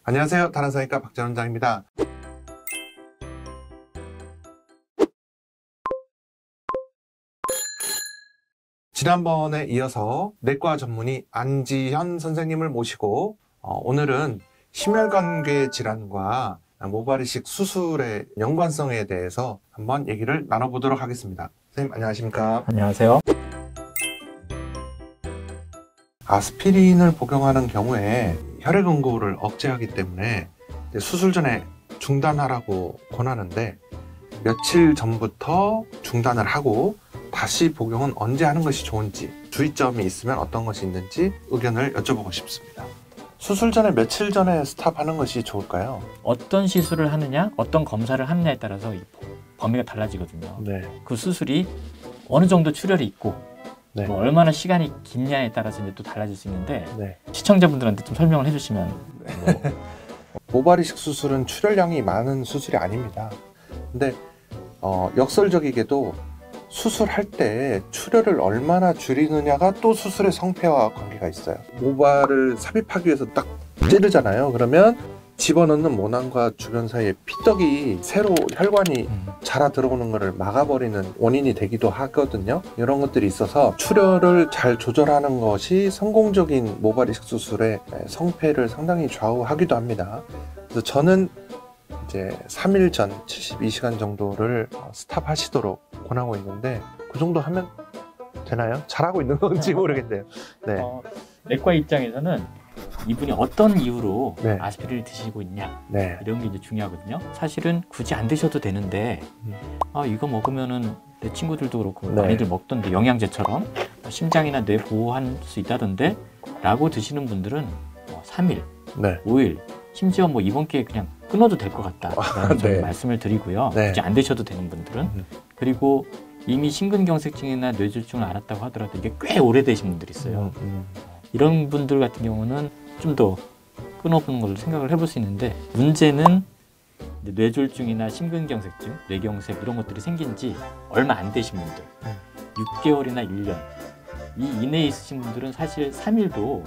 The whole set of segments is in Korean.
안녕하세요. 다란성형외과 박찬원 원장입니다. 지난번에 이어서 내과 전문의 안지현 선생님을 모시고 오늘은 심혈관계 질환과 모발이식 수술의 연관성에 대해서 한번 얘기를 나눠보도록 하겠습니다. 선생님 안녕하십니까? 안녕하세요. 아스피린을 복용하는 경우에 혈액 응고를 억제하기 때문에 수술 전에 중단하라고 권하는데 며칠 전부터 중단을 하고 다시 복용은 언제 하는 것이 좋은지, 주의점이 있으면 어떤 것이 있는지 의견을 여쭤보고 싶습니다. 수술 전에 며칠 전에 스탑하는 것이 좋을까요? 어떤 시술을 하느냐, 어떤 검사를 하느냐에 따라서 이 범위가 달라지거든요. 네. 그 수술이 어느 정도 출혈이 있고 네. 뭐 얼마나 시간이 긴냐에 따라서 이제 또 달라질 수 있는데 네. 시청자분들한테 좀 설명을 해주시면 모발이식 수술은 출혈량이 많은 수술이 아닙니다. 근데 역설적이게도 수술할 때 출혈을 얼마나 줄이느냐가 또 수술의 성패와 관계가 있어요. 모발을 삽입하기 위해서 딱 찌르잖아요. 그러면 집어넣는 모낭과 주변 사이에 피떡이 새로 혈관이 자라 들어오는 것을 막아버리는 원인이 되기도 하거든요. 이런 것들이 있어서 출혈을 잘 조절하는 것이 성공적인 모발이식 수술의 성패를 상당히 좌우하기도 합니다. 그래서 저는 이제 3일 전 72시간 정도를 스탑하시도록 권하고 있는데 그 정도 하면 되나요? 잘하고 있는 건지 모르겠네요. 네. 내과 입장에서는 이분이 어떤 이유로 네. 아스피린을 드시고 있냐 네. 이런 게 이제 중요하거든요. 사실은 굳이 안 드셔도 되는데 이거 먹으면은 내 친구들도 그렇고 네. 많이들 먹던데 영양제처럼 심장이나 뇌 보호할 수 있다던데 라고 드시는 분들은 3일, 네. 5일 심지어 뭐 이번 기회에 그냥 끊어도 될 것 같다라는 네. 말씀을 드리고요. 네. 굳이 안 드셔도 되는 분들은 그리고 이미 심근경색증이나 뇌졸중을 앓았다고 하더라도 이게 꽤 오래되신 분들이 있어요. 이런 분들 같은 경우는 좀 더 끊어보는 걸로 생각을 해볼 수 있는데 문제는 뇌졸중이나 심근경색증, 뇌경색 이런 것들이 생긴 지 얼마 안 되신 분들 6개월이나 1년 이 이내에 있으신 분들은 사실 3일도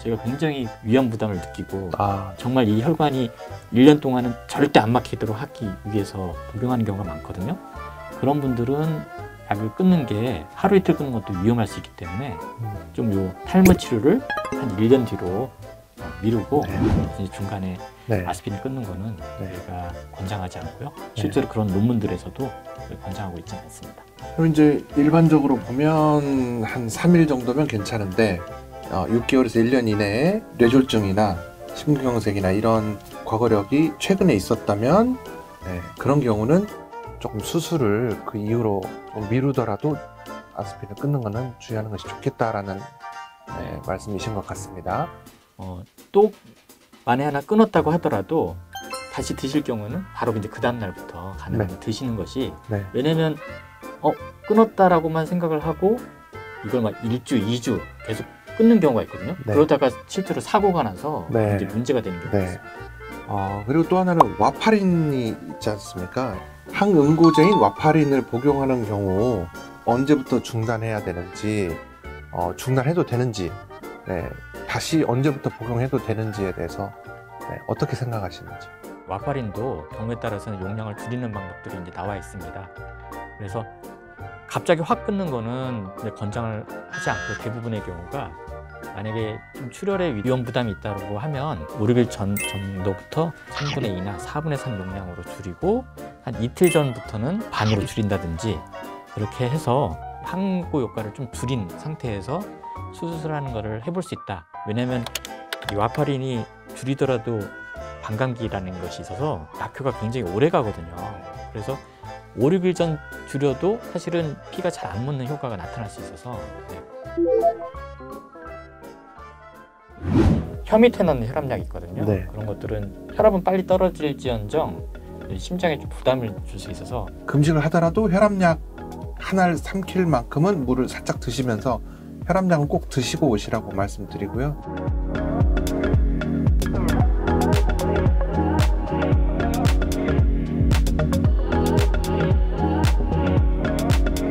제가 굉장히 위험 부담을 느끼고 정말 이 혈관이 1년 동안은 절대 안 막히도록 하기 위해서 복용하는 경우가 많거든요. 그런 분들은 약을 끊는 게 하루 이틀 끊는 것도 위험할 수 있기 때문에 좀 요 탈모 치료를 한 1년 뒤로 미루고 이제 중간에 아스피린 끊는 거는 저희가 권장하지 않고요. 실제로 그런 논문들에서도 권장하고 있지는 않습니다. 그럼 이제 일반적으로 보면 한 3일 정도면 괜찮은데 6개월에서 1년 이내에 뇌졸중이나 심근경색이나 이런 과거력이 최근에 있었다면 그런 경우는 조금 수술을 그 이후로 좀 미루더라도 아스피린을 끊는 거는 주의하는 것이 좋겠다라는 말씀이신 것 같습니다. 또 만에 하나 끊었다고 하더라도 다시 드실 경우는 바로 이제 그 다음 날부터 가능하면 드시는 것이 왜냐면 끊었다라고만 생각을 하고 이걸 막 1주, 2주 계속 끊는 경우가 있거든요. 그러다가 실제로 사고가 나서 이제 문제가 되는 경우가 있어요. 그리고 또 하나는 와파린이 있지 않습니까? 항응고제인 와파린을 복용하는 경우 언제부터 중단해야 되는지, 중단해도 되는지, 다시 언제부터 복용해도 되는지에 대해서 어떻게 생각하시는지. 와파린도 경우에 따라서는 용량을 줄이는 방법들이 이제 나와 있습니다. 그래서 갑자기 확 끊는 거는 권장을 하지 않고 대부분의 경우가 만약에 좀 출혈의 위험 부담이 있다고 하면 5, 6일 정도부터 3분의 2나 4분의 3 용량으로 줄이고 한 이틀 전부터는 반으로 줄인다든지 그렇게 해서 항고 효과를 좀 줄인 상태에서 수술하는 거를 해볼 수 있다. 왜냐면 이 와파린이 줄이더라도 반감기라는 것이 있어서 낙효가 굉장히 오래 가거든요. 그래서 5, 6일 전 줄여도 사실은 피가 잘 안 묻는 효과가 나타날 수 있어서 혀 밑에 넣는 혈압약이 있거든요. 그런 것들은 혈압은 빨리 떨어질지언정 심장에 좀 부담을 줄 수 있어서 금식을 하더라도 혈압약 하나를 삼킬 만큼은 물을 살짝 드시면서 혈압약은 꼭 드시고 오시라고 말씀드리고요.